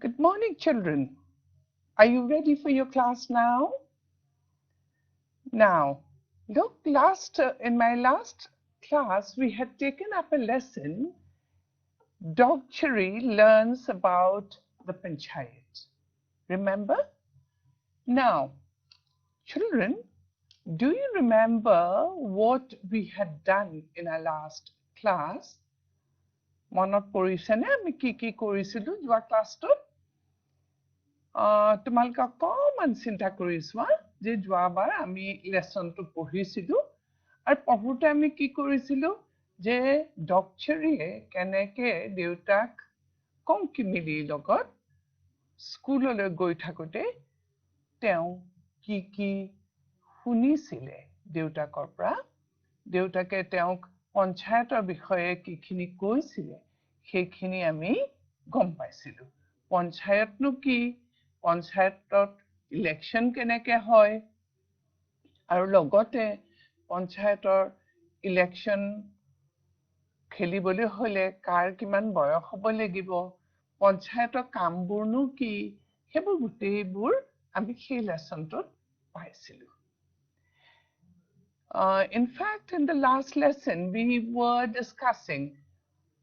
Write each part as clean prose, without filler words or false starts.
Good morning, children. Are you ready for your class now? Now, look, in my last class, we had taken up a lesson. Dog Cherry learns about the Panchayat. Remember? Now, children, do you remember what we had done in our last class? মনত পৰিছেনে আমি কি কৰিছিলো যোৱা ক্লাছটোত? তোমালোকে অকণমান চিন্তা কৰি চোৱা যে যোৱাবাৰ আমি লেচনটো পঢ়িছিলো আৰু পঢ়োতে আমি কি কৰিছিলো যে ডগ চেৰীয়ে কেনেকে দেউতাক কংকিমিলিৰ লগত স্কুললৈ গৈ থাকোতে তেওঁ কি শুনিছিলে দেউতাকৰ পৰা দেউতাকে তেওঁক পঞ্চায়তৰ বিষয়ে কিখিনি কৈছিলে সেইখিনি আমি গম পাইছিলো পঞ্চায়তনো কি পঞ্চায়তত ইলেকশ্যন কেনেকে হয় আৰু লগতে পঞ্চায়তৰ ইলেকশ্যন খেলিবলৈ হলে কাৰ কিমান বয়স হ'ব লাগিব পঞ্চায়তৰ কামবোৰনো কি সেইবোৰ গোটেইবোৰ আমি সেই লেচনটোত পাইছিলো In fact, in the last lesson, we were discussing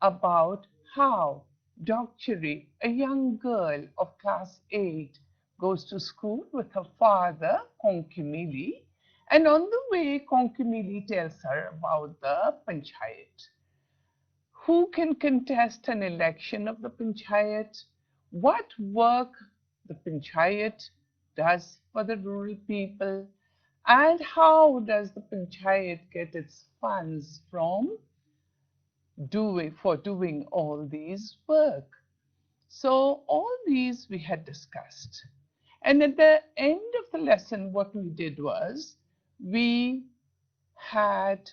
about how Dog Cherry, a young girl of class 8, goes to school with her father, Konkimili, and on the way, Konkimili tells her about the Panchayat. Who can contest an election of the Panchayat? What work the Panchayat does for the rural people? And how does the Panchayat get its funds for doing all these work? So all these we had discussed. And at the end of the lesson, what we did was we had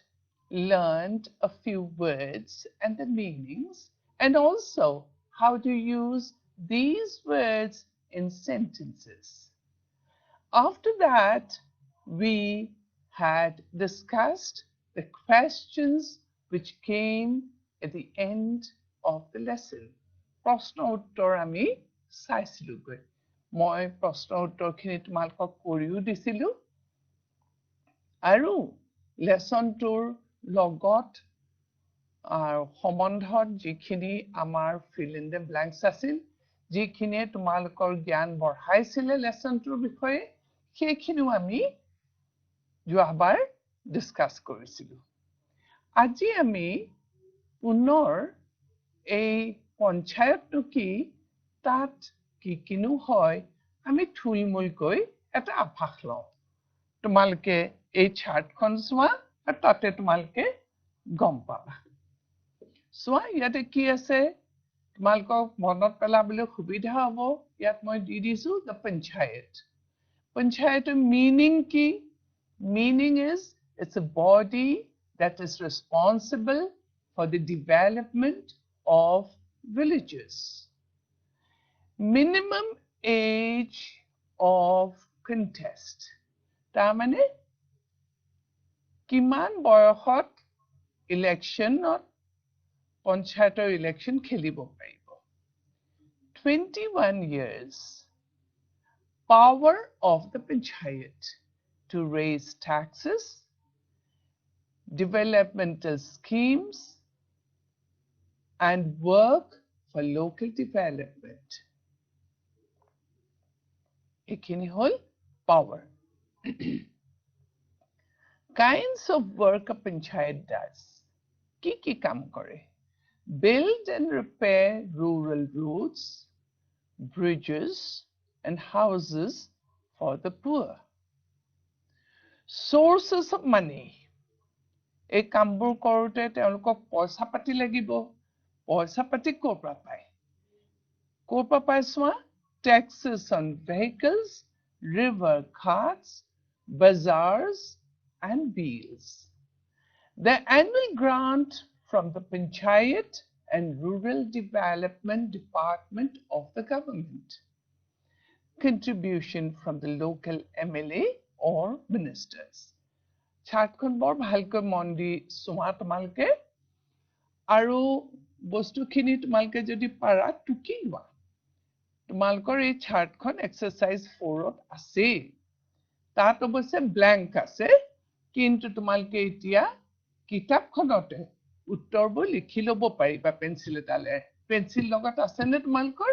learned a few words and the meanings, and also how to use these words in sentences. After that, we had discussed the questions which came at the end of the lesson. প্ৰশ্ন উত্তৰ আমি চাইছিলোগৈ মই প্ৰশ্ন উত্তৰখিনি তোমালোকক কৰিও দিছিলো আৰু লেচনটোৰ লগত সম্বন্ধত যিখিনি আমাৰ fill in the blanks আছিল যিখিনিয়ে তোমালোকৰ জ্ঞান বঢ়াইছিলে লেচনটোৰ বিষয়ে সেইখিনিও আমি যোৱাবাৰ ডিসকাস কৰিছিলো আজি আমি পুনৰ এই পঞ্চায়তটো কি তাত কিনো হয় আমি থুলমূলকৈ এটা আভাস লওঁ তোমালোকে এই চাৰ্টখন চোৱা আৰু তাতে তোমালোকে গম পাবা চোৱা ইয়াতে কি আছে তোমালোকক মনত পেলাবলৈ সুবিধা হ'ব ইয়াত মই দি দিছো the panchayat panchayat meaning ki meaning is it's a body that is responsible for the development of villages minimum age of contest তাৰমানে কিমান বয়সত ইলেকশ্যনত পঞ্চায়তৰ ইলেকশ্যন খেলিব পাৰিব 21 years power of the panchayat to raise taxes developmental schemes and work for local development এইখিনি হল power kinds of work a panchayat does কি কাম কৰে build and repair rural roads bridges and houses for the poor sources of money এই কামবোৰ কৰোতে তেওঁলোকক পইচা পাতি লাগিব পইচা পাতি ক'ৰ পৰা পায় চোৱা taxes on vehicles river carts bazaars and bills the annual grant from the panchayat and rural development department of the government contribution from the local MLA or ministers চাৰ্টখন বৰ ভালকৈ মন দি চোৱা তোমালোকে আৰু বস্তুখিনি তোমালোকে যদি পাৰা টুকি লোৱা তোমালোকৰ এই চাৰ্টখন এক্সাৰসাইজ 4ত আছে তাত অৱশ্যে ব্ল্যাঙ্ক আছে কিন্তু তোমালোকে এতিয়া কিতাপখনতে উত্তৰবোৰ লিখি ল'ব পাৰিবা পেন্সিল এটালে পেন্সিল লগত আছে নে তোমালোকৰ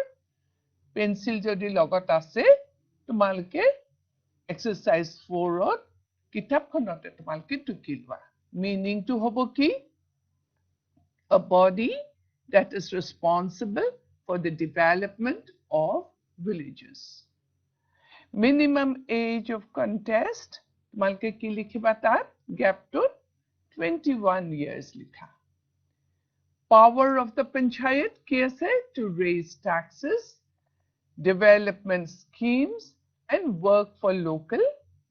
পেন্সিল যদি লগত আছে তোমালোকে এক্সাৰসাইজ 4ত কিতাপখনতে তোমালোকে টুকি লোৱা মিনিংটো হ'ব কি a body that is responsible for the development of villages. Minimum age of contest, malke ki likhiba tar gap to 21 years likha. Power of the panchayat ki ase to raise taxes, development schemes and work for local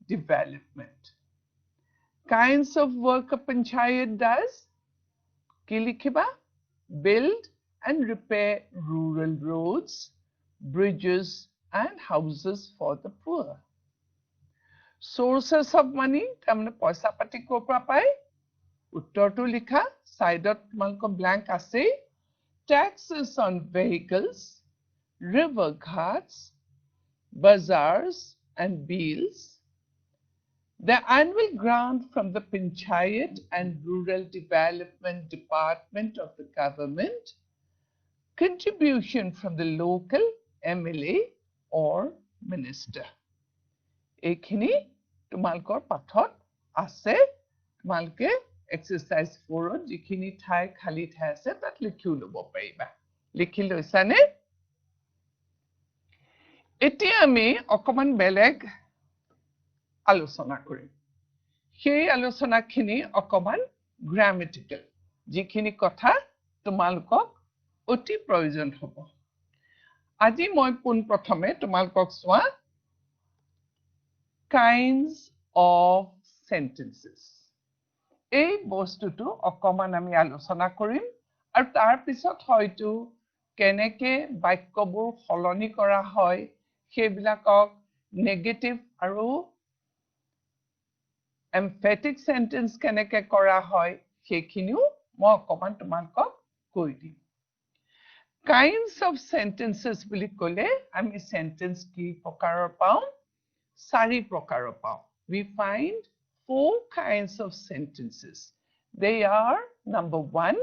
development. Kinds of work a panchayat does ki likhiba build and repair rural roads bridges and houses for the poor sources of money tamne paisa pati ko pra pai uttor tu likha side ot malko blank ase taxes on vehicles river ghats bazaars and bills the annual grant from the Panchayat and Rural Development Department of the government, contribution from the local MLA or minister. Ekhini tumalkor pathot ase tumalke exercise 4 jikhini thai khali thai ase tat likhi lobo pariba likhi loisa ne etia ami okoman beleg আলোচনা কৰিম সেই আলোচনাখিনি অকমান গ্ৰামেটিক্যাল যিখিনি কথা তোমালোকক অতি প্ৰয়োজন হ'ব আজি মই পোন প্ৰথমে তোমালোকক সোৱা kinds of sentences এই বস্তুটো অকমান আমি আলোচনা কৰিম আৰু তাৰ পিছত হয়তো কেনেকে বাক্যবোৰ সলনি কৰা হয় সেইবিলাকক নেগেটিভ আৰু emphatic sentence keneke kora hoy sekhiniu mo okoman tumalকক koi dim kinds of sentences buli kole ami sentence ki prokarar pau sari prokarar pau we find 4 kinds of sentences they are number 1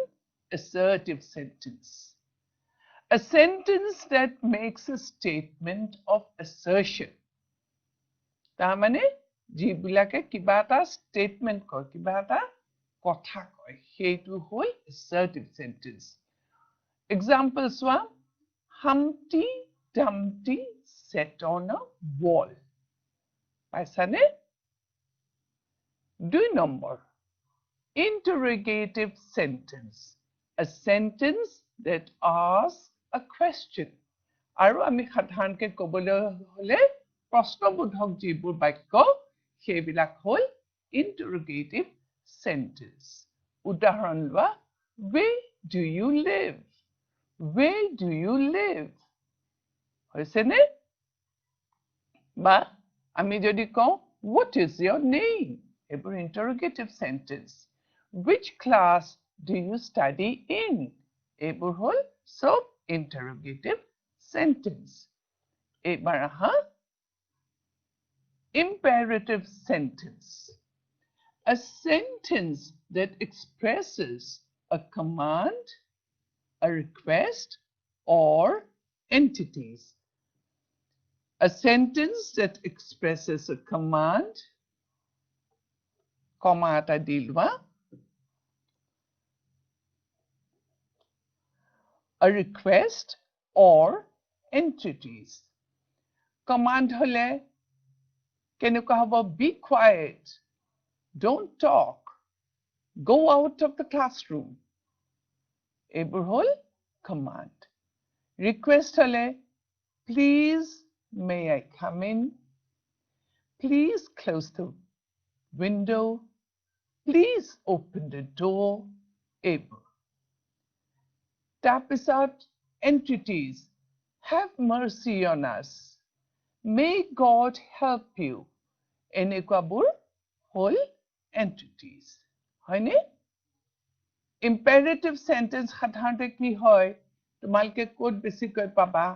assertive sentence a sentence that makes a statement of assertion ta mane যিবিলাকে কিবা এটা statement কয় কিবা এটা কথা কয় সেইটো হল assertive sentence examples one Humpty Dumpty sat on a wall paisane 2 number interrogative sentence a sentence that asks a question aru ami sadharanke kobole hole প্ৰশ্নবোধক যিবোৰ বাক্য সেইবিলাক হল interrogative sentence উদাহৰণ লোৱা where do you live হৈছে নে বা আমি যদি কওঁ what is your name এইবোৰ interrogative sentence which class do you study in এইবোৰ হল সব interrogative sentence এইবাৰ aha imperative sentence a sentence that expresses a command a request or entities a sentence that expresses a command comma ata dilwa a request or entities command hole kenuka hobo be quiet don't talk go out of the classroom ebur hol command request hole please may I come in please close the window please open the door ebur tapisat entities have mercy on us may God help you enekwabur hol entities hoine imperative sentence সাধাৰণতে কি হয় তোমালকে code বেছি কৈ পাবা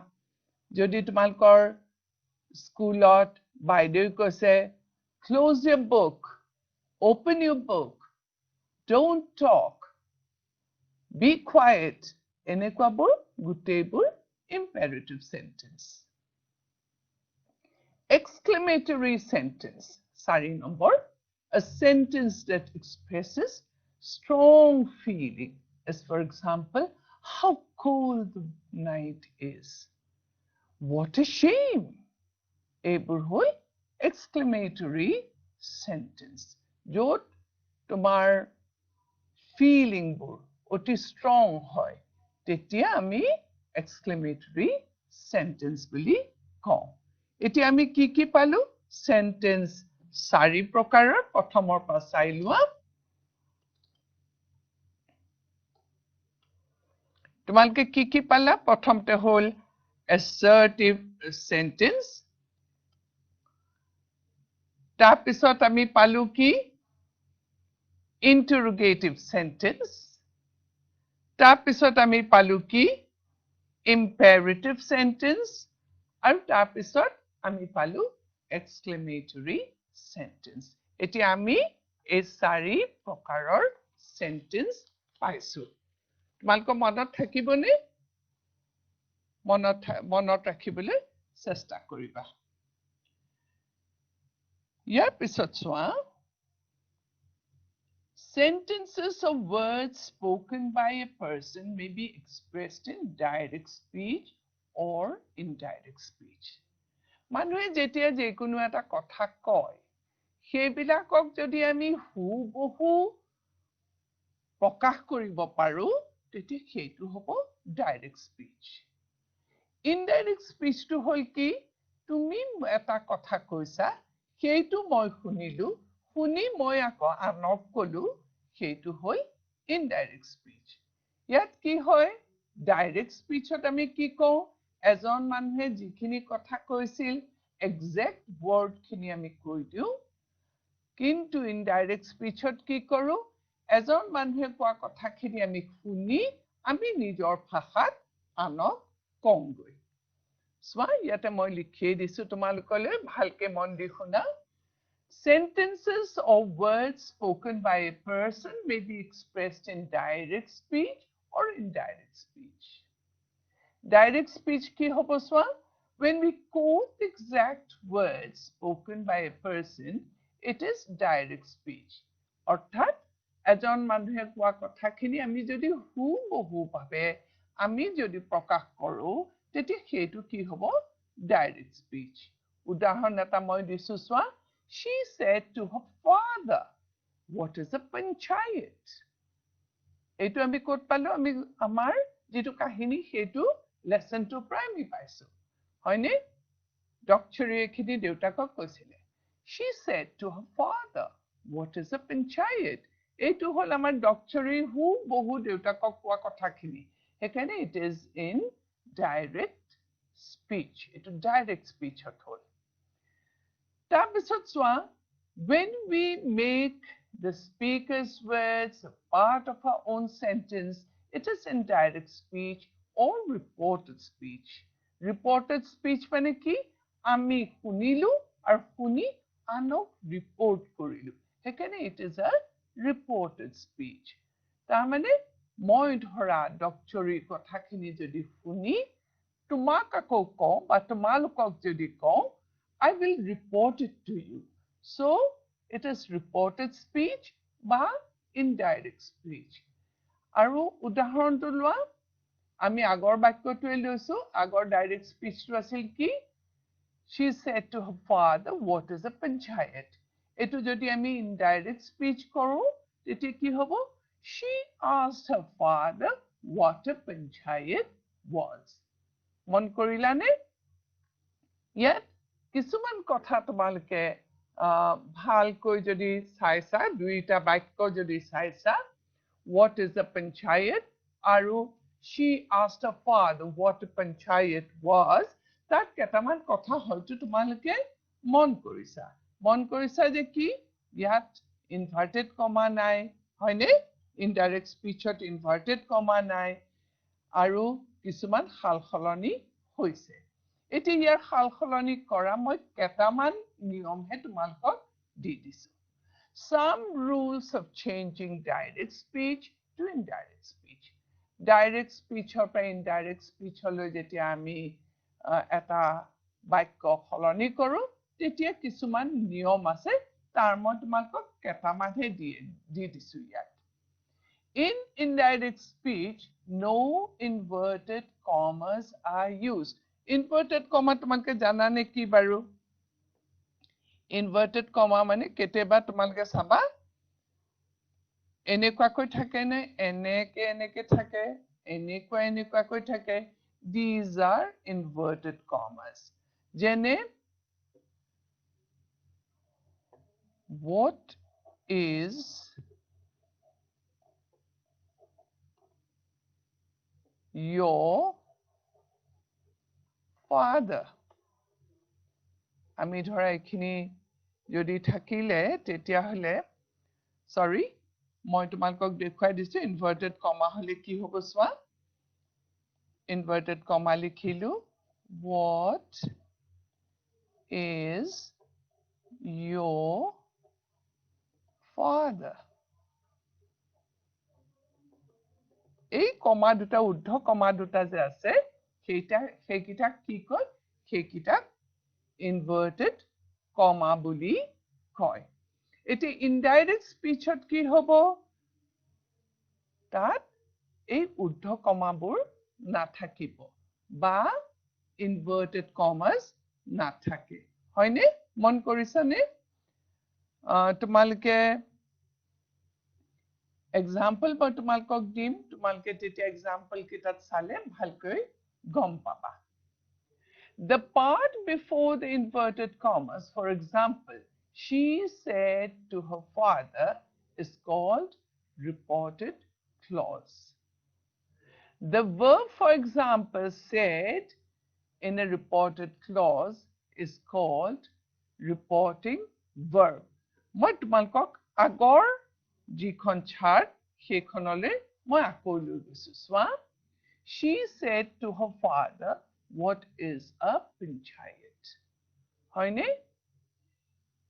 যদি তোমালোকৰ স্কুলত বাইদেউ কৈছে close your book, open your book, don't talk, be quiet, এনেকুৱাবোৰ গোটেইবোৰ imperative sentence. Exclamatory sentence 4 number, a sentence that expresses strong feeling, as for example, how cold the night is, what a shame. এইবোৰ হ'ল exclamatory sentence, য'ত তোমাৰ ফিলিংবোৰ অতি strong হয়, তেতিয়া আমি exclamatory sentence বুলি কওঁ। এতিয়া আমি কি পালো? Sentence 4 প্ৰকাৰৰ, প্ৰথমৰ পৰা চাই লোৱা। তোমালোকে কি পালা? প্ৰথমতে হ'ল assertive sentence, তাৰপিছত আমি পালো কি? Interrogative sentence, তাৰপিছত আমি পালো কি? Imperative sentence, আৰু তাৰপিছত আমি পালো exclamatory sentence. এতিয়া আমি এই 4 প্ৰকাৰৰ sentence পাইছো। তোমালোকৰ মনত থাকিবনে? মনত ৰাখিবলৈ চেষ্টা কৰিবা। ইয়াৰ পিছত চোৱা, sentences of words spoken by a person may be expressed in direct speech or indirect speech. মানুহে যেতিয়া যিকোনো এটা কথা কয়, সেইবিলাকক যদি আমি হুবহু প্ৰকাশ কৰিব পাৰো, তেতিয়া সেইটো হ'ব ডাইৰেক্ট স্পীচ। ইনডাইৰেক্ট স্পীচটো হ'ল কি? তুমি এটা কথা কৈছা, সেইটো মই শুনিলো, শুনি মই আকৌ আনক কলো, সেইটো হ'ল ইনডাইৰেক্ট স্পীচ। ইয়াত কি হয়? ডাইৰেক্ট স্পীচত আমি কি কওঁ? এজন মানুহে যিখিনি কথা কৈছিল একজেক্ট ৱৰ্ডখিনি আমি কৈ দিওঁ, কিন্তু ইনডাইৰেক্ট স্পীচত কি কৰো? এজন মানুহে কোৱা কথাখিনি আমি শুনি আমি নিজৰ ভাষাত আনক কওঁগৈ। চোৱা, ইয়াতে মই লিখিয়ে দিছো তোমালোকলৈ, ভালকে মন দি শুনা। Sentences or words spoken by a person may be expressed in direct speech or indirect speech. Direct speech কি হ'ব চোৱা? When we quote exact words spoken by a person, it is direct speech. অৰ্থাৎ এজন মানুহে কোৱা কথাখিনি আমি যদি হুবহু ভাৱে আমি যদি প্ৰকাশ কৰো, তেতিয়া সেইটো কি হ'ব? Direct speech. উদাহৰণ এটা মই দিছো চোৱা। She said to her father, what is a panchayat? এইটো আমি ক'ত পালো? আমি আমাৰ যিটো কাহিনী সেইটো lesson 2 পৰা আমি পাইছো, হয়নে? ডক্টৰে এইখিনি দেউতাকক কৈছিলে। She said to her father, what is a panchayat? এইটো হ'ল আমাৰ ডক্টৰে হুবহু দেউতাকক কোৱা কথাখিনি, সেইকাৰণে it is in direct speech, এইটো ডাইৰেক্ট স্পীচত হ'ল। তাৰপিছত চোৱা, when we make the speaker's words a part of our own sentence, it is indirect speech or reported speech. Reported speech মানে কি? আমি শুনিলো আৰু শুনি আনক ৰিপৰ্ট কৰিলো, সেইকাৰণে it is a reported speech. তাৰমানে মই ধৰা ডক্টৰীৰ কথাখিনি যদি শুনি তোমাক আকৌ কওঁ বা তোমালোকক যদি কওঁ, I will report it to you. So, it is reported speech বা indirect speech. আৰু উদাহৰণটো লোৱা, আমি আগৰ বাক্যটোৱে লৈছো, আগৰ ডাইৰেক্ট স্পীচটো আছিল কি? She said to her father, what is a panchayat? এইটো যদি আমি indirect speech কৰো, তেতিয়া কি হ'ব? She asked her father what a panchayat was. মন কৰিলানে? ইয়াত কিছুমান কথা তোমালোকে ভালকৈ যদি চাইছা, দুইটা বাক্য যদি চাইছা, what is a panchayat আৰু she asked her father what a panchayat was, তাত কেইটামান কথা হয়তো তোমালোকে মন কৰিছা যে কি? ইয়াত ইনভাৰ্টেড কমা নাই, হয়নে? ইনডাইৰেক্ট স্পীচত ইনভাৰ্টেড কমা নাই, আৰু কিছুমান সাল সলনি হৈছে। এতিয়া ইয়াৰ সালসলনি কৰা মই কেটামান নিয়মহে তোমালোকক দি দিছো some rules of changing direct speech to indirect speech direct speech or indirect speech হলৈ যেতিয়া আমি এটা বাক্য সলনি কৰো তেতিয়া কিছুমান নিয়ম আছে তাৰ মই তোমালোকক কেটামানহে দি দিছো ইয়াত In indirect speech, no inverted commas are used. Inverted comma তোমালোকে জানা নে কি বাৰু? Inverted comma মানে কেতিয়াবা তোমালোকে চাবা এনেকুৱাকৈ থাকে নে এনেকে থাকে এনেকুৱাকৈ থাকে these are inverted commas যেনে what is your father আমি ধৰা এখিনি যদি থাকিলে তেতিয়া হলে সৰি মই তোমালোকক দেখুৱাই দিছো ইনভাৰ্টেড কমা হলে কি হ'ব সোৱা ইনভাৰ্টেড কমা লিখিলো what is your father এই কমা দুটা উদ্ধ কমা দুটা যে আছে সেইকিটা কি কয় সেইকিটা inverted comma বুলি কয় এটি indirect speechত কি হ'ব তাত এই উদ্ধ কমাবোৰ নাথাকিব বা inverted commas নাথাকে হয়নে মন কৰিছানে তোমালোকে example মই তোমালোকক দিম তোমালোকে তেতিয়া example কিটাত চালে ভালকৈ গম পাবা The part before the inverted commas, for example, she said to her father, is called reported clause. The verb, for example, said in a reported clause is called reporting verb. মই তোমালোকক আগৰ যিখন shirt সেইখনলৈ মই আকৌ লৈ গৈছো চোৱা She said to her father, what is a panchayat? হয়নে?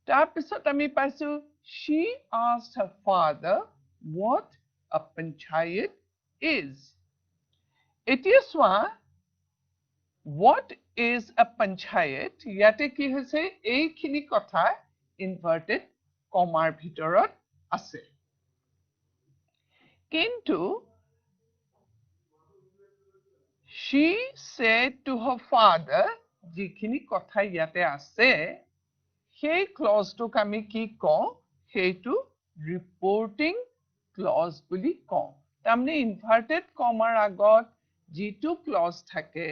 তাৰপিছত আমি পাইছো she asked her father what a panchayat is. এতিয়া চোৱা what is a panchayat ইয়াতে কি হৈছে এইখিনি কথা inverted কমাৰ ভিতৰত আছে কিন্তু She said to her father, যিখিনি কথা ইয়াতে আছে সেই ক্লজটোক আমি কি কওঁ সেইটো ৰিপৰ্টিং ক্লজ বুলি কওঁ তাৰমানে ইনভাৰ্টেড কমাৰ আগত যিটো ক্লজ থাকে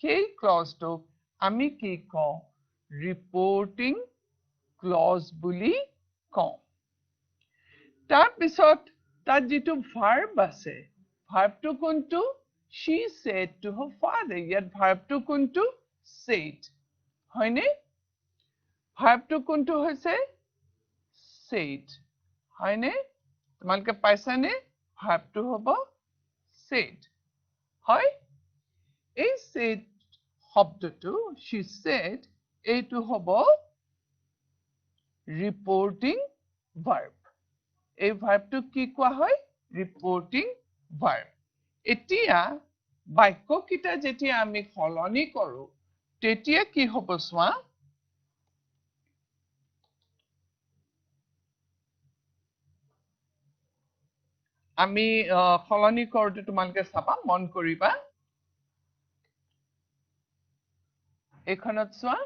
সেই ক্লজটোক আমি কি কওঁ ৰিপৰ্টিং ক্লজ বুলি কওঁ তাৰপিছত তাত যিটো ভাৰ্ব আছে ভাৰ্বটো কোনটো She said to her father. Yet verb to kuntu said. হয়নে? Verb to kuntu হৈছে said. হয়নে? তোমালোকে পাইছানে? Verb to হ'ব said. হয়? এই said শব্দটো she said এইটো হ'ব reporting verb. এই ভাৰ্বটো কি কোৱা হয় reporting verb. এতিয়া বাক্য কিটা যেতিয়া আমি সলনি কৰো তেতিয়া কি হ'ব সোৱা আমি সলনি কৰোতে তোমালোকে চাবা মন কৰিবা এখনত সোৱা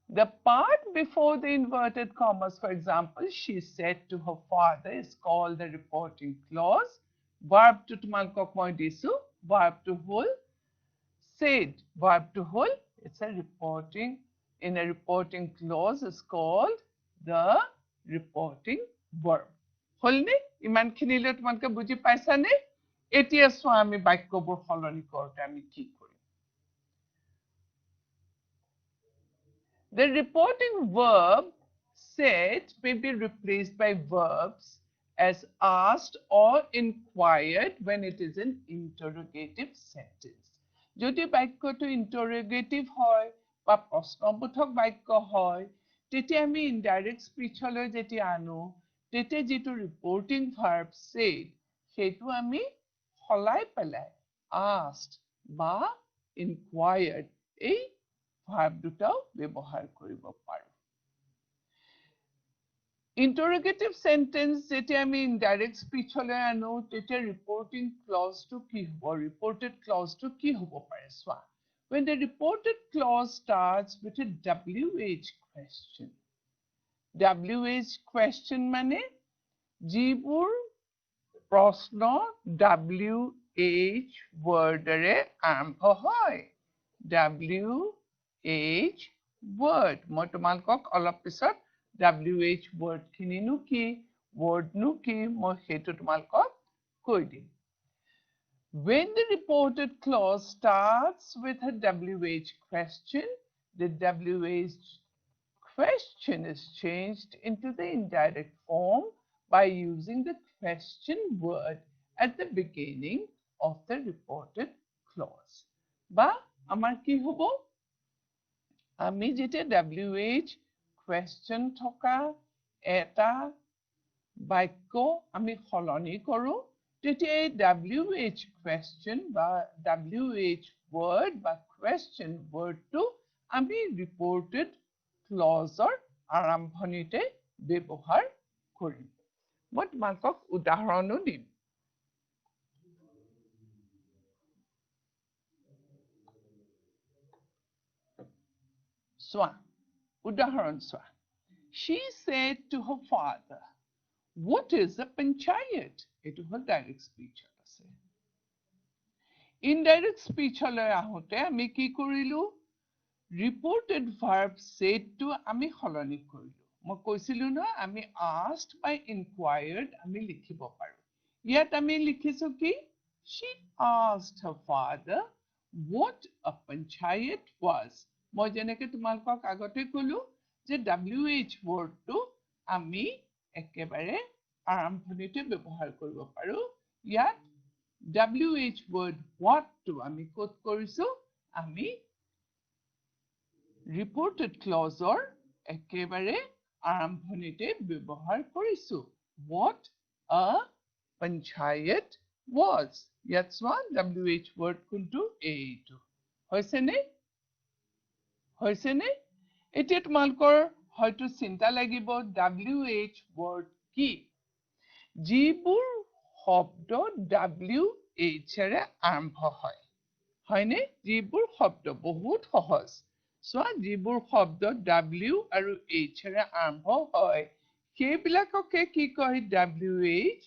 The part before the inverted commas, for example, she said to her father is called the reporting clause. Verb to tumalkok moi disu. Verb to whole. Said. Verb to whole. It's a reporting. In a reporting clause is called the reporting verb. Holne? Iman khinile tumalke buji paisa ne? Etia swami baikobor holoni korte ami ki kori. The reporting verb said may be replaced by verbs as asked or inquired when it is an interrogative sentence. যদি বাক্যটো ইন্টাৰোগেটিভ হয় বা প্ৰশ্নবোধক বাক্য হয় তেতিয়া আমি indirect স্পিচলৈ যেতিয়া আনো তেতিয়া যেটো ৰিপৰ্টিং ভাৰ্ব said সেইটো আমি সলাই পেলাই asked বা inquired এই ভাৰ্ব দুটাও ব্যৱহাৰ কৰিব পাৰো Interrogative sentence যেতিয়া আমি indirect speech হলে আনো তেতিয়া reporting clause to কি হ'ব reported clause to কি হ'ব পাৰে চোৱা when the reported clause starts with a WH question WH question মানে যিবোৰ প্ৰশ্ন WH wordৰে আৰম্ভ হয় WH word মই তোমালোকক অলপ পিছত WH word খিনি নু কি word নু কি মই হেতু তোমালোকক কৈ দিম When the reported clause starts with a WH question the WH question is changed into the indirect form by using the question word at the beginning of the reported clause বা আমাৰ কি হ'ব আমি যেতিয়া WH question থকা এটা বাক্য আমি সলনি কৰো তেতিয়া WH question বা WH word বা question word to আমি reported clauseৰ আৰম্ভণিতে ব্যৱহাৰ কৰিম মই তোমালোকক উদাহৰণো দিম চোৱা উদাহৰণ চোৱা She said to her father What is a panchayat? Etu hol direct speech ase. Indirect speech hole ahote ami ki korilu reported verb said to ami holoni korilu. Moi koisilu na ami asked by inquired ami likhibo paru. Yet ami likhisu ki she asked her father what a panchayat was. Moi jeneke tumalকক agote kolu je WH word to ami একেবাৰে আৰম্ভণিতে ব্যৱহাৰ কৰিব পাৰো ইয়াত WH word what to আমি coat কৰিছো আমি reported clauseৰ একেবাৰে আৰম্ভণিতে ব্যৱহাৰ কৰিছো what a panchayat was ইয়াত চোৱা WH word কোনটো এইটো হৈছেনে এতিয়া তোমালোকৰ হয়তো চিন্তা লাগিব WH word কি যিবোৰ শব্দ WH ৰে আৰম্ভ হয় হয়নে যিবোৰ শব্দ বহুত সহজ চোৱা যিবোৰ শব্দ W আৰু H ৰে আৰম্ভ হয় সেইবিলাককে কি কয় WH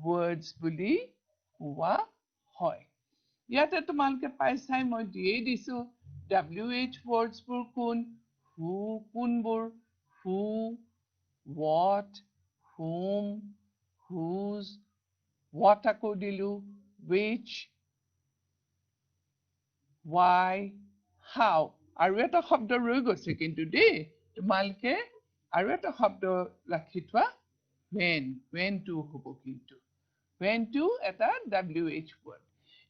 words বুলি কোৱা হয় ইয়াতে তোমালোকে পাইছাই মই দিয়ে দিছো WH words বোৰ কোন who কোনবোৰ who what whom whose what আকৌ দিলো which why how আৰু এটা শব্দ ৰৈ গৈছে কিন্তু দেই তোমালোকে আৰু এটা শব্দ ৰাখি থোৱা when to হ'ব কিন্তু when to এটা WH word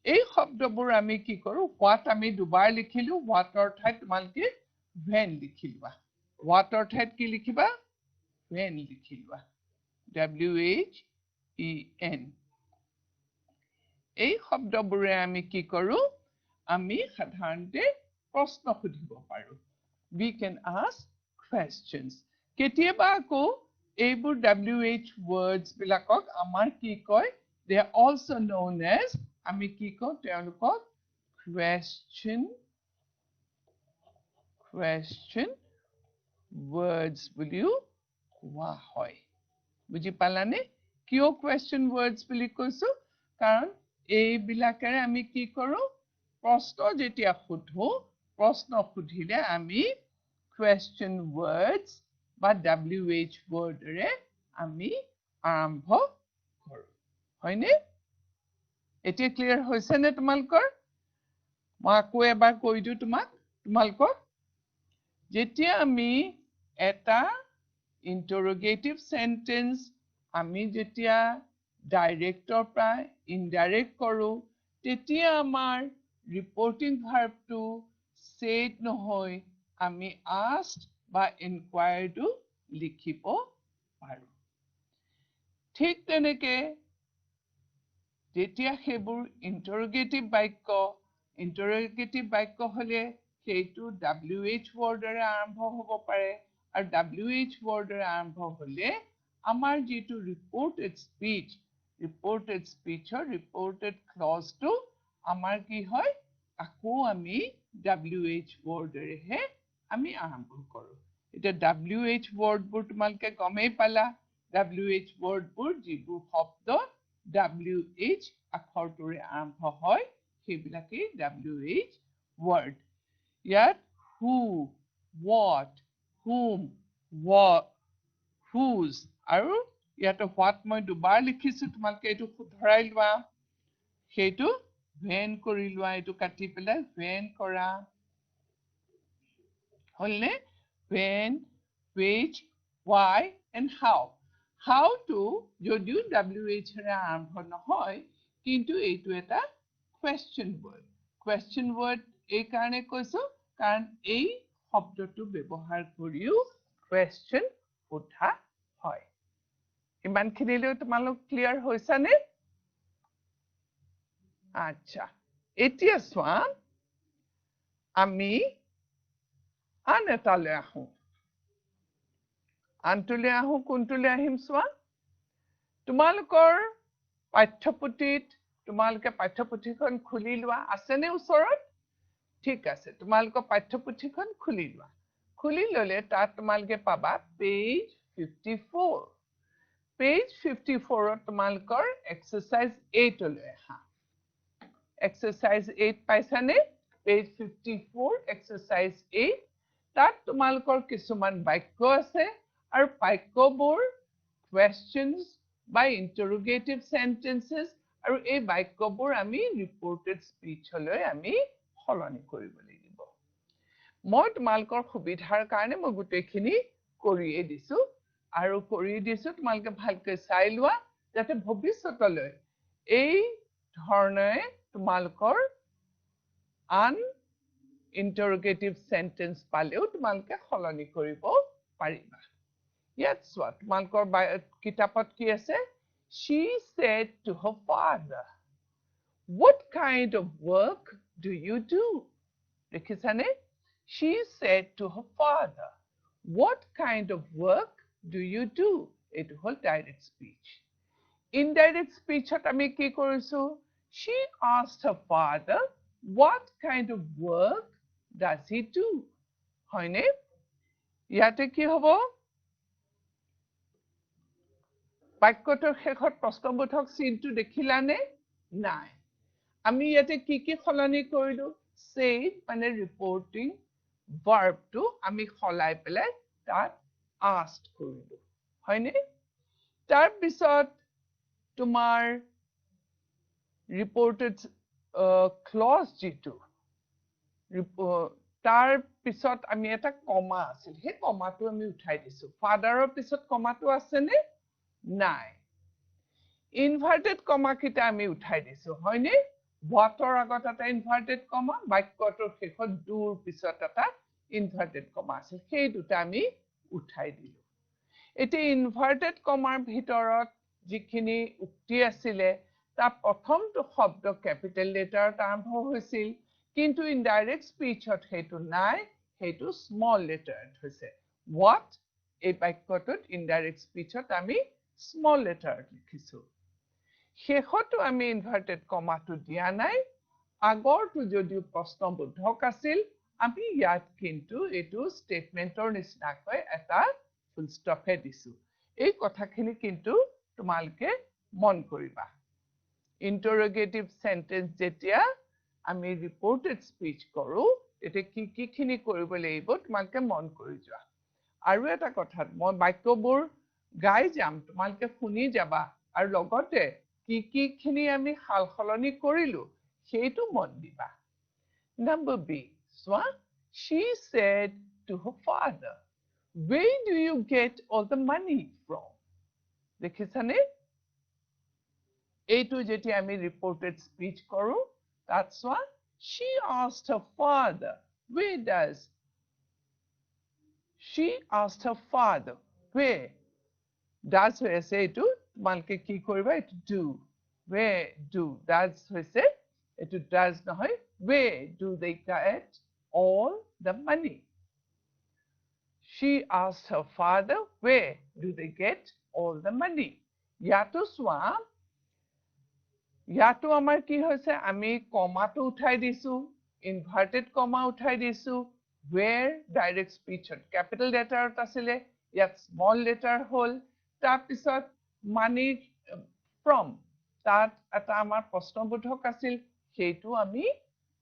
এই শব্দবোৰ আমি কি কৰো what আমি দুবাৰ লিখিলো what ৰ ঠাইত তোমালোকে when লিখিবা what ৰ ঠাইত কি লিখিবা when লিখিবা WHEN এই শব্দবোৰে আমি কি কৰো আমি সাধাৰণতে প্ৰশ্ন সুধিব পাৰো we can ask questions কেতিয়াবা আকৌ এইবোৰ WH words বিলাকক আমাৰ কি কয় they are also known as আমি কি কওঁ তেওঁলোকক question words বুলিও কোৱা হয় বুজি পালানে কিয় question words বুলি কৈছো কাৰণ এইবিলাকেৰে আমি কি কৰো প্ৰশ্ন যেতিয়া সুধো প্ৰশ্ন সুধিলে আমি question words বা WH word ৰে আমি আৰম্ভ কৰো হয়নে এতিয়া ক্লিয়াৰ হৈছে নে তোমালোকৰ মই আকৌ এবাৰ কৈ দিও তোমালোকক যেতিয়া আমি এটা interrogative sentence আমি যেতিয়া ডাইৰেক্টৰ পৰা ইনডাইৰেক্ট কৰো তেতিয়া আমাৰ ৰিপৰ্টিং ভাৰ্বটো said নহয় আমি asked বা inquiredও লিখিব পাৰো ঠিক তেনেকে যেতিয়া সেইবোৰ ইন্টাৰোগেটিভ বাক্য হলে সেইটো WH wordৰে আৰম্ভ হ'ব পাৰে আৰু WH wordৰে আৰম্ভ হলে আমাৰ যিটো reported speechৰ reported clauseটো আমাৰ কি হয় আকৌ আমি WH wordৰেহে আমি আৰম্ভ কৰোঁ এটা WH wordবোৰ তোমালোকে গমেই পালা WH wordবোৰ যিবোৰ শব্দ WH আখৰটোৰে আৰম্ভ হয় সেইবিলাকেই WH word ইয়াত who what whom what whose আৰু ইয়াতে what মই দুবাৰ লিখিছো তোমালোকে এইটো ধৰাই লোৱা সেইটো when কৰি লোৱা এইটো কাটি পেলাই when কৰা হলনে when which why and how to যদিও WH ৰে আৰম্ভ নহয় কিন্তু এইটো এটা question word এই কাৰণে কৈছো কাৰণ এই শব্দটো ব্যৱহাৰ কৰিও question সোধা হয় ইমানখিনিলৈ তোমালোক ক্লিয়াৰ হৈছানে আচ্ছা এতিয়া চোৱা আমি আন এটালৈ আহো আনটোলৈ আহো কোনটোলৈ আহিম চোৱা তোমালোকৰ পাঠ্যপুথিত তোমালোকে পাঠ্যপুথিখন খুলি লোৱা আছেনে ওচৰত ঠিক আছে তোমালোকৰ পাঠ্যপুথিখন খুলি লোৱা খুলি ললে তাত তোমালোকে পাবা পেজ 54 পেজ 54ত তোমালোকৰ এক্সাৰসাইজ 8 লৈ আহা এক্সাৰসাইজ 8 পাইছানে পেজ 54 এক্সাৰসাইজ 8 তাত তোমালোকৰ কিছুমান বাক্য আছে আৰু বাক্যবোৰ questions by interrogative sentences আৰু এই বাক্যবোৰ আমি reported speech লৈ আমি সলনি কৰিব লাগিব মই তোমালোকৰ সুবিধাৰ কাৰণে মই গোটেইখিনি কৰিয়ে দিছো আৰু কৰি দিছো তোমালোকে ভালকৈ চাই লোৱা যাতে ভৱিষ্যতলৈ এই ধৰণে তোমালোকৰ আন interrogative sentence পালেও তোমালোকে সলনি কৰিব পাৰিবা ইয়াত চোৱা তোমালোকৰ কিতাপত কি আছে she said to her father what kind of work do you do দেখিছানে she said to her father what kind of work do you do এইটো হ'ল direct speech indirect speechত আমি কি কৰিছো she asked her father what kind of work does he do হয়নে ইয়াতে কি হ'ব বাক্যটোৰ শেষত প্ৰশ্নবোধক চিনটো দেখিলানে নাই আমি ইয়াতে কি সলনি কৰিলো said মানে reporting verb টো আমি সলাই পেলাই তাত asked কৰিলো হয়নে তাৰ পিছত তোমাৰ reported clause যিটো তাৰ পিছত আমি এটা কমা আছিল হে কমাটো আমি উঠাই দিছো ফাদাৰৰ পিছত কমাটো আছে নে নাই ইনভাৰ্টেড কমা কিটা আমি উঠাই দিছো হয়নে whatৰ আগত এটা ইনভাৰ্টেড কমা বাক্যটোৰ শেষত doৰ পিছত এটা ইনভাৰ্টেড কমা আছিল সেই দুটা আমি উঠাই দিলো এটি ইনভাৰ্টেড কমাৰ ভিতৰত যিখিনি উক্তি আছিল তা প্ৰথমটো শব্দ ক্যাপিটেল লেটাৰত আৰম্ভ হৈছিল কিন্তু ইনডাইৰেক্ট স্পিচত হেতু নাই হেতু স্মল লেটাৰত হৈছে what এই বাক্যটোত ইনডাইৰেক্ট স্পিচত আমি স্মল লেটাৰত লিখিছো শেষতো আমি ইনভাৰ্টেড কমাটো দিয়া নাই আগৰটো যদিও প্ৰশ্নবোধক আছিল আমি ইয়াত কিন্তু এটো স্টেটমেন্টৰ নিচিনাকৈ এটা ফুল ষ্টপে দিছো এই কথাখিনি কিন্তু তোমালকে মন কৰিবা ইন্টাৰোগেটিভ সেন্টেন্স যেতিয়া আমি ৰিপৰ্টেড স্পিচ কৰো এতে কি খিনি কৰিব লাগিব তোমালকে মন কৰি যোৱা আৰু এটা কথা মই বাক্যবোৰ গাই যাম তোমালকে শুনি যাবা আৰু লগতে কি খিনি আমি হালখলনি কৰিলো সেইটো মন দিবা number B so she said to her father where do you get all the money from দেখিছানে এইটো যেতিয়া আমি ৰিপৰ্টেড স্পিচ কৰো that's why She asked her father, where does? She asked her father, where? Does হৈছে এইটো তোমালোকে কি কৰিবা এইটো do. Where do? Does হৈছে এইটো does নহয়. Where do they get all the money? She asked her father, where do they get all the money? ইয়াতো চোৱা, ইয়াতো আমাৰ কি হৈছে আমি কমাটো উঠাই দিছো, ইনভাৰ্টেড কমা উঠাই দিছো, where direct speech capital letter আছিলে, ইয়াত small letter হল, তাৰপিছত money from তাত এটা আমাৰ প্ৰশ্নবোধক আছিল, সেইটো আমি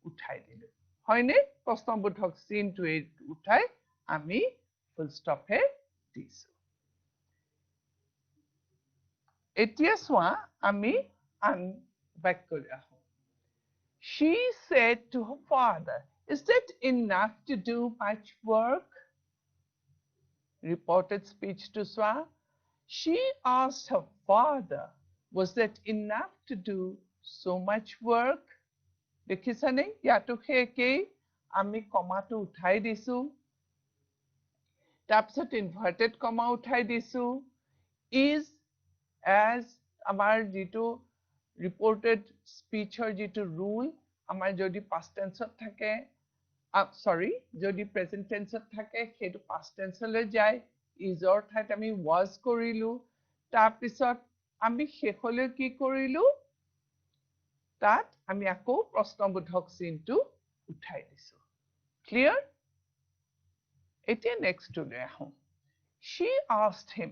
উঠাই দিলো, হয়নে? প্ৰশ্নবোধক চিনটো উঠাই আমি ফুল ষ্টপ হে দিছো। এতিয়া চোৱা আমি আন বাক্যলৈ আহো। She said to her father, is that enough to do much work? Reported speech to Swa. She asked her father, was that enough to do so much work? দেখিছানে ইয়াতো একেই, আমি কমাটো উঠাই দিছো, তাৰপিছত ইনভাৰ্টেড কমা উঠাই দিছো, is as আমাৰ যিটো ৰিপৰ্টেড স্পিচৰ যিটো ৰুল, আমাৰ যদি পাষ্ট টেন্সত থাকে, সৰি যদি প্ৰেজেন্ট টেন্সত থাকে সেইটো পাষ্ট টেন্সলৈ যায়, ইজৰ ঠাইত আমি was কৰিলো, তাৰপিছত আমি শেষলৈ কি কৰিলো, তাত আমি আকৌ প্ৰশ্নবোধক চিনটো উঠাই দিছো। ক্লিয়াৰ? এতিয়া নেক্সটলৈ আহো। She asked him,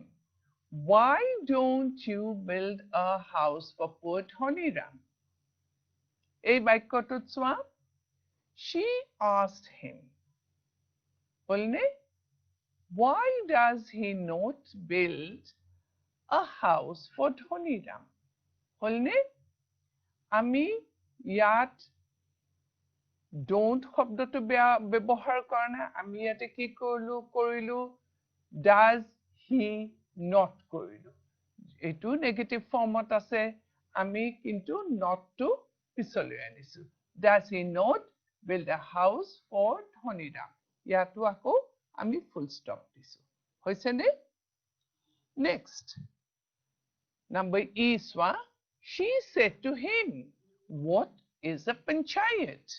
why don't you build a house for poor Dhoniram? এই বাক্যটোত চোৱা, she asked him, বলনে? Why does he not build a house for Dhoniram? হলনে? আমি ইয়াত don't শব্দটো ব্যৱহাৰ কৰা নাই, আমি ইয়াতে কি কৰিলো does he not কৰিলো, এইটো নেগেটিভ ফৰ্মত আছে, আমি কিন্তু not টো পিছলৈ আনিছো, does he not build a house for Dhoniram? ইয়াতো আকৌ আমি ফুল ষ্টপ দিছো, হৈছেনে? নেক্সট number E চোৱা, she said to him, what is a panchayat?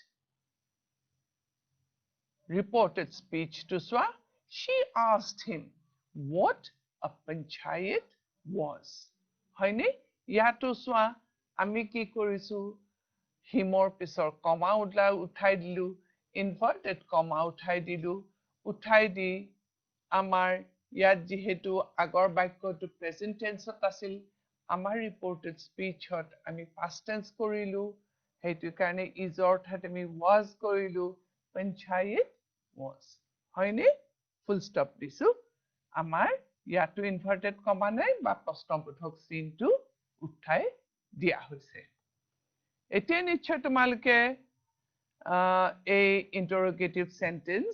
Reported speech to Swa. She asked him what a panchayat was. হয়নে? ইয়াতো চোৱা আমি কি কৰিছো, হিমৰ পিছৰ কমা উঠাই দিলো, ইনভাৰ্টেড কমা উঠাই দিলো, উঠাই দি আমাৰ ইয়াত যিহেতু আগৰ বাক্যটো প্ৰেজেন্ট টেন্সত আছিল, আমাৰ ৰিপৰ্টেড স্পিচত আমি পাষ্ট টেন্স কৰিলো, সেইটো কাৰণে ইজৰ ঠাইত আমি was কৰিলো, panchayat was, হয়নে? ফুল ষ্টপ দিছো, আমাৰ ইয়াতো ইনভাৰ্টেড কমা নাই বা প্ৰশ্নবোধক চিনটো উঠাই দিয়া হৈছে। এতিয়া নিশ্চয় তোমালোকে এই ইন্টাৰোগেটিভ সেন্টেন্স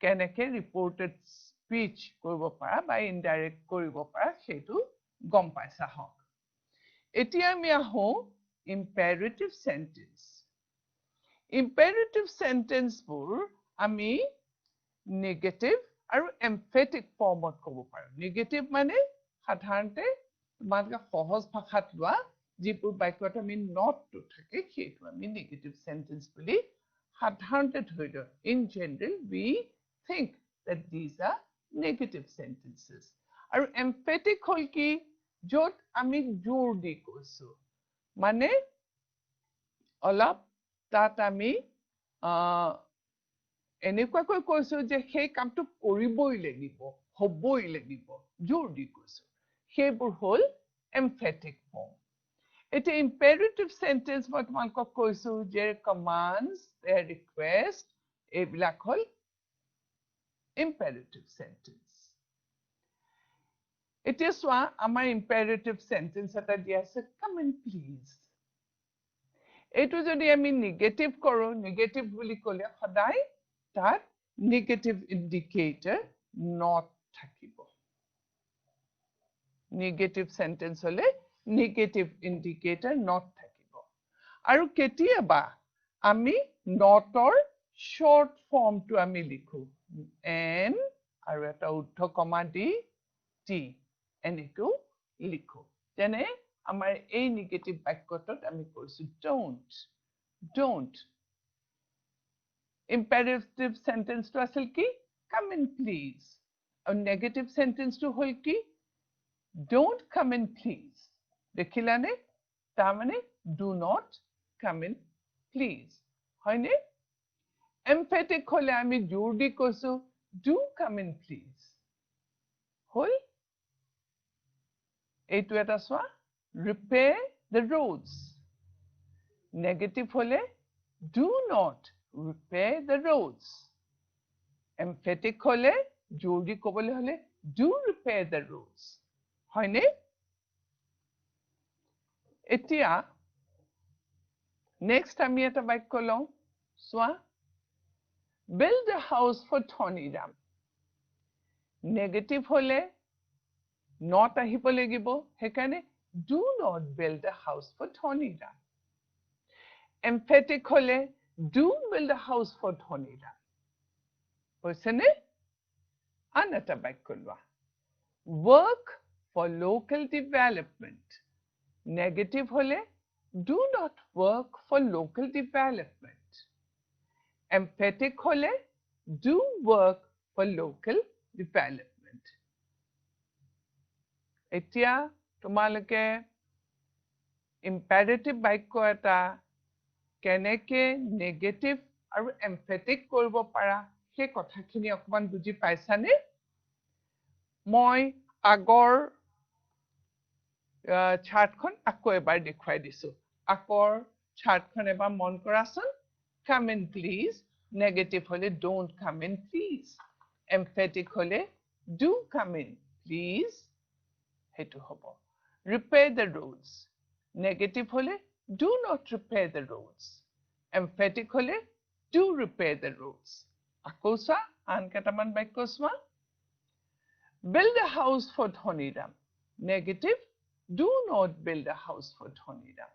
কেনেকে ৰিপৰ্টেড স্পিচ কৰিব পাৰা বা ইনডাইৰেক্ট কৰিব পাৰা সেইটো গম পাইছা হওক। এতিয়া আমি আহো ইম্পেৰেটিভ সেন্টেন্স। ইম্পেৰেটিভ সেন্টেন্সবোৰ আমি নেগেটিভ আৰু এমফেটিক ফৰ্মত ক'ব পাৰো। নেগেটিভ মানে সাধাৰণতে তোমালোকে সহজ ভাষাত লোৱা যিবোৰ বাক্যত আমি নটটো থাকে সেইটো আমি নেগেটিভ সেন্টেন্স বুলি সাধাৰণতে ধৰি লওঁ। In general we think that these are negative sentences. আৰু এমফেটিক হ'ল কি, য'ত আমি জোৰ দি কৈছো, মানে অলপ তাত আমি এনেকুৱাকৈ কৈছো যে সেই কামটো কৰিবই লাগিব, হ'বই লাগিব, জোৰ দি কৈছো, সেইবোৰ হ'ল এমফেটিক ফৰ্ম। এতিয়া ইম্পেৰেটিভ সেন্টেন্স মই তোমালোকক কৈছো যে কমান্ডস, ৰিকুৱেষ্ট, এইবিলাক হ'ল ইম্পেৰেটিভ সেন্টেন্স। এতিয়া চোৱা আমাৰ ইম্পেৰেটিভ সেন্টেন্স এটা দিয়া আছে, কাম এণ্ড প্লিজ। এইটো যদি আমি নেগেটিভ কৰো, নেগেটিভ বুলি ক'লে সদায় তাত নেগেটিভ ইণ্ডিকেটৰ নট থাকিব। নেগেটিভ সেন্টেন্স হলে নেগেটিভ ইণ্ডিকেটৰ নট থাকিব। আৰু কেতিয়াবা আমি নটৰ short form to আমি লিখো n আৰু এটা ঊৰ্ধ্ব কমা দি t এনেটো লিখো তেনে আমাৰ এই নেগেটিভ বাক্যটোত আমি কৈছো don't imperative sentence to আছিল কি come in please আৰু negative sentence to হল কি don't come in please দেখিলানে তাৰ মানে do not come in please হয়নে emphatic হলে আমি জোৰ দি কৈছো do come in please হল এইটো এটা সোৱা repair the roads negative hole do not repair the roads emphatic hole jodi kobole hole do repair the roads hoyne etia next ami eta bakyo lom swa build a house for Thoniram negative hole not ahibo lagibo hekane do not build a house for Thoniram emphatic hole do build a house for Thoniram hoisene anata bakyo lwa work for local development negative hole do not work for local development emphatic hole do work for local development etia tomaloke imperative bakyo eta keneke negative aru emphatic koribo para he kotha khini okman buji paisane moi agor chart khon akko ebar dekhwai disu akor chart khon ebar mon korason come in please negative hole don't come in please emphatic hole do come in please hetu hobo repair the roads negative hole do not repair the roads emphatic hole do repair the roads akosa an kataman bakyo swa build a house for Thoniram negative do not build a house for Thoniram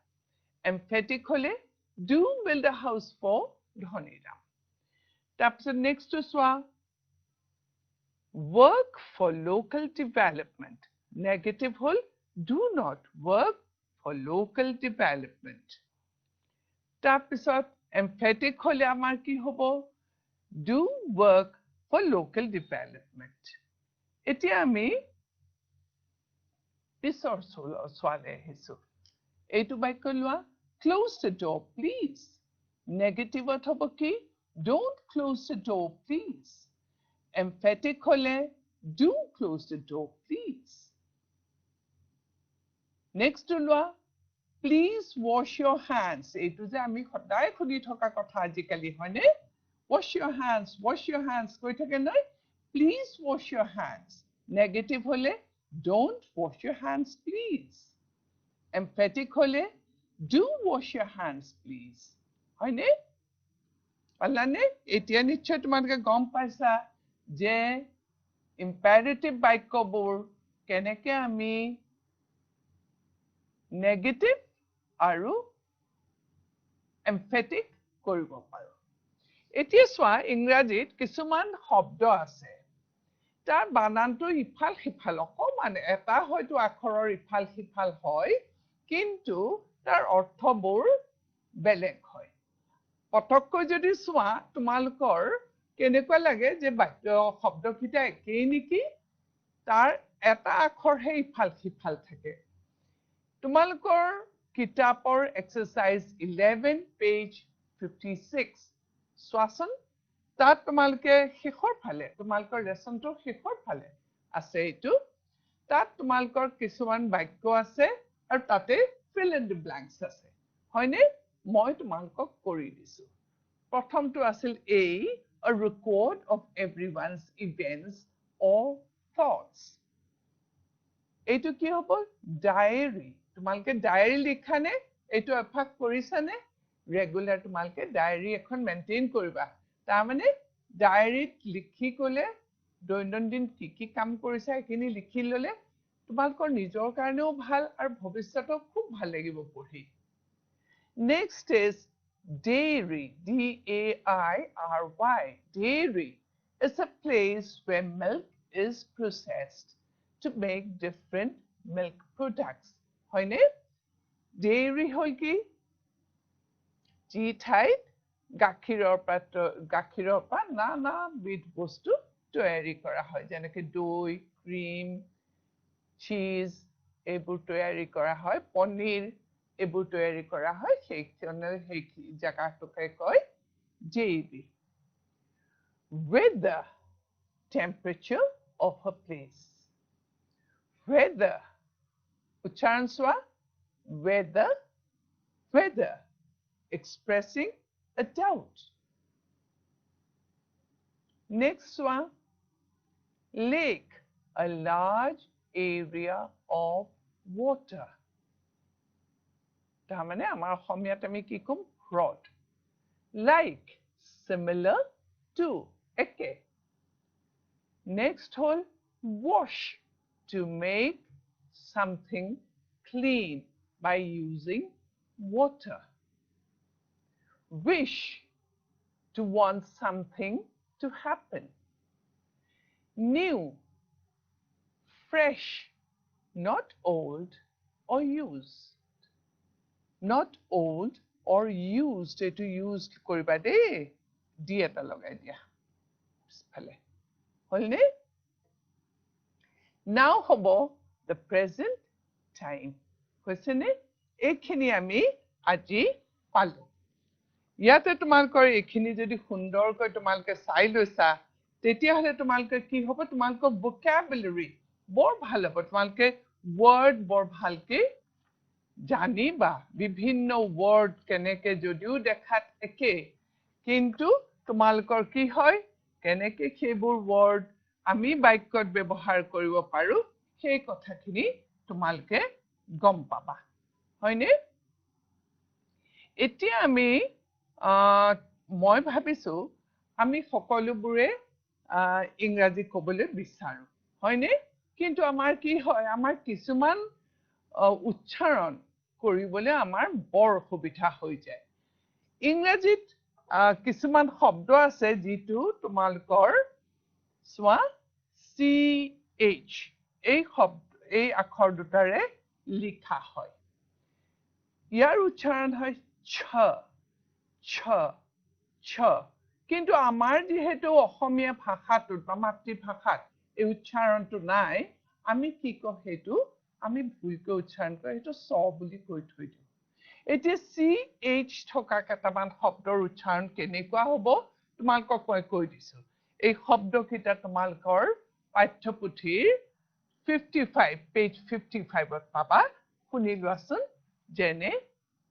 emphatic hole do build a house for Thoniram tapsot next to swa work for local development negative hole do not work for local development tapsot emphatic hole amar ki hobo do work for local development etia ami pisor swale hisu eitu bakyo lwa close the door please negative hobo ki don't close the door please emphatic hole do close the door please next lwa please wash your hands eitu je ami khodai khudi thoka kotha ajikali hoine wash your hands koi thake nai please wash your hands negative hole don't wash your hands please emphatic hole do wash your hands please hoine palane etia nichhoy tumarke gom paisa je imperative bakyo bor keneke ami negative aru emphatic koribo paro etia swa ingrajit kisuman shobdo ase tar bananto ifal hifal okoman eta hoyto akhoror ifal hifal hoy kintu tar ortho bor belek hoy পটককৈ যদি সোৱা তোমালকৰ কেনেকুৱা লাগে যে বাক্য শব্দ কিটা একেই নেকি তাৰ এটা আখৰ হে ইফাল সিফাল থাকে তোমালকৰ কিতাপৰ এক্সাৰসাইজ 11 পেজ 56 সোৱাচন তাত তোমালকে শেষৰ ফালে তোমালকৰ লেসনটো শেষৰ ফালে আছে এটো তাত তোমালকৰ কিছুমান বাক্য আছে আৰু তাতে fill in the blanks আছে হয়নে মই তোমালকক কৰি দিছো প্ৰথমটো আছিল a record of everyone's events or thoughts এইটো কি হ'ব ডায়েৰী তোমালকে ডায়েৰী লিখানে এইটো অভ্যাস কৰিছানে ৰেগুলাৰ তোমালকে ডায়েৰী এখন মেইনটেইন কৰিবা তাৰ মানে ডায়েৰীত লিখি গলে দৈনন্দিন কি কি কাম কৰিছা এখিনি লিখি ললে তোমালকৰ নিজৰ কাৰণেও ভাল আৰু ভৱিষ্যতও খুব ভাল লাগিব পঢ়ি Next is Dairy, D-A-I-R-Y, dairy is a place where milk is processed to make different milk products. হয়নে? Dairy হয় কি? যি ঠাইত গাখীৰৰ পৰা নানাবিধ বস্তু তৈয়াৰী কৰা হয়, যেনেকৈ দৈ, ক্ৰীম, চীজ এইবোৰ তৈয়াৰী কৰা হয়, পনীৰ এইবোৰ তৈয়াৰী কৰা হয়, সেই জাগাটোকে কয় dairy. Weather, temperature of a place. Weather, উচ্চাৰণ চোৱা, weather, weather, expressing a doubt. Next one, lake, a large area of water. তাৰমানে আমাৰ অসমীয়াত আমি কি ক'ম? হ্ৰদ. Like, similar to, একে. Next হ'ল wash, to make something clean by using water. Wish, to want something to happen. New, fresh, not old or used. Not old or used. এইটো used কৰিবা দেই, দি এটা লগাই দিয়া পিছফালে, হ'লনে? Now হ'ব the present time. হৈছেনে? এইখিনি আমি আজি পালো. ইয়াতে তোমালোকৰ এইখিনি যদি সুন্দৰকৈ তোমালোকে চাই লৈছা, তেতিয়াহ'লে তোমালোকে কি হ'ব? তোমালোকৰ vocabulary বৰ ভাল হ'ব, তোমালোকে word বৰ ভালকে জানিবা, বিভিন্ন word কেনেকে যদিও দেখাত একে, কিন্তু তোমালোকৰ কি হয়, কেনেকে সেইবোৰ word আমি বাক্যত ব্যৱহাৰ কৰিব পাৰো, সেই কথাখিনি তোমালোকে গম পাবা, হয়নে? এতিয়া আমি মই ভাবিছো আমি সকলোবোৰে ইংৰাজী ক'বলৈ বিচাৰো, হয়নে? কিন্তু আমাৰ কি হয়, আমাৰ কিছুমান উচ্চাৰণ কৰিবলৈ আমাৰ বৰ অসুবিধা হৈ যায়। ইংৰাজীত কিছুমান শব্দ আছে যিটো তোমালোকৰ চোৱা CH, এই আখৰ দুটাৰে লিখা হয়। ইয়াৰ উচ্চাৰণ হয় ছ, ছ, ছ। কিন্তু আমাৰ যিহেতু অসমীয়া ভাষাটোত বা মাতৃভাষাত এই উচ্চাৰণটো নাই, আমি কি কওঁ সেইটো? আমি ভুলকৈ উচ্চাৰণ কৰোঁ, সেইটো ছ বুলি কৈ থৈ দিওঁ। এতিয়া CH থকা কেইটামান শব্দৰ উচ্চাৰণ কেনেকুৱা হ'ব তোমালোকক মই কৈ দিছো। এই শব্দকেইটা তোমালোকৰ পাঠ্যপুথিৰ 55, page 55ত পাবা, শুনি লোৱাচোন। যেনে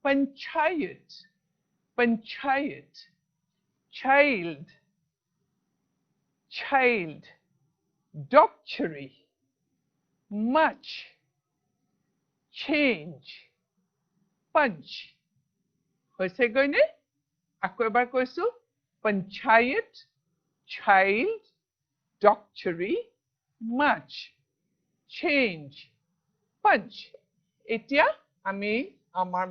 panchayat, panchayat, child, child, doctory, much, change, punch. হৈছে গৈনে? আকৌ এবাৰ কৈছো, panchayat, child, doctory, much, change, punch. এতিয়া আমি আমাৰ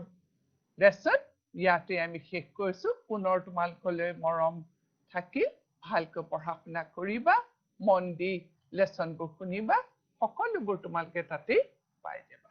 লেসন ইয়াতে আমি শেষ কৰিছো। পুনৰ তোমালোকলৈ মৰম থাকিল, ভালকৈ পঢ়া শুনা কৰিবা, মন দি লেসনবোৰ শুনিবা, সকলোবোৰ তোমালোকে তাতে পাই যাবা।